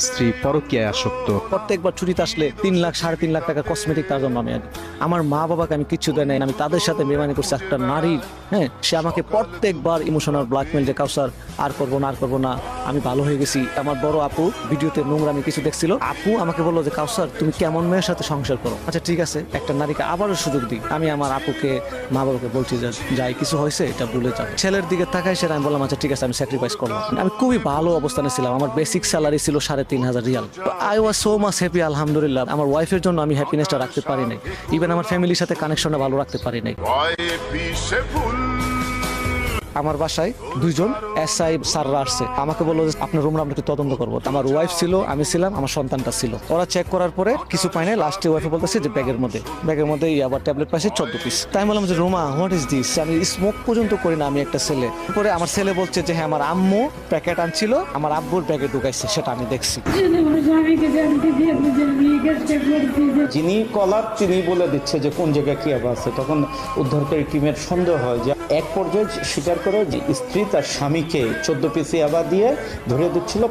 স্ত্রী পরকীয়ায় আসক্ত। প্রত্যেকবার ছুটিতে আসলে 3 লাখ 3.5 লাখ টাকা কসমেটিক তার জন্য আমি আনি। আমার মা বাবাকে আমি কিচ্ছু দেয় নাই, আমি তাদের সাথে বেমানি করছি। একটা নারীর সে আমাকে প্রত্যেকবার ইমোশনাল ব্ল্যাকমেল, যে কাউসার আর করবো না, আমি ভালো হয়ে গেছি। আমার বড় আপু ভিডিওতে নোংরামি কিছু দেখছিল, আপু আমাকে বললো যে কাউসার তুমি কেমন মেয়ের সাথে সংসার করো। আচ্ছা ঠিক আছে, একটা নারীকে আবারও সুযোগ দিই। আমি আমার আপুকে মা বাবাকে বলছি যে যাই কিছু হয়েছে এটা ভুলে যাও। ছেলের দিকে তাকাই, সেটা আমি বললাম আচ্ছা ঠিক আছে, আমি স্যাক্রিফাইস করলাম। আমি খুবই ভালো অবস্থানে ছিলাম, আমার বেসিক স্যালারি ছিল 3,500 Real. I was so much happy, আলহামদুলিল্লাহ। আমার ওয়াইফের জন্য আমি হ্যাপিনেসটা রাখতে পারি নাই, ইভেন আমার ফ্যামিলির সাথে কানেকশনটা ভালো রাখতে পারি নাই। আমার বাসায় 2জন এসআই স্যাররা আসছে, আমাকে বললো যে আপনার রুমরা আমরা একটু তদন্ত করবো। আমার ওয়াইফ ছিল, আমি ছিলাম, আমার সন্তানটা ছিল। ওরা চেক করার পরে কিছু পায় নাই। লাস্টে ওয়াইফে বলতেছে যে ব্যাগের মধ্যে আবার ট্যাবলেট পাইছে 14 পিস। তাই বললাম যে রুমা হোয়াট ইজ দিস, আমি স্মোক পর্যন্ত করি না, আমি একটা ছেলে। পরে আমার ছেলে বলছে যে হ্যাঁ আমার আম্মু প্যাকেট আনছিল, আমার আব্বুর ব্যাগে ঢুকাইছে, সেটা আমি দেখছি। যিনি কলার তিনি বলে দিচ্ছে যে কোন জায়গায় কি আবার আছে। তখন উদ্ধারকারী টিমের সন্দেহ হয় যে এক পর্যায়ে স্বীকার করে যে স্ত্রী তার স্বামীকে 14 পিস ইয়াবা দিয়ে ধরে দিচ্ছিল।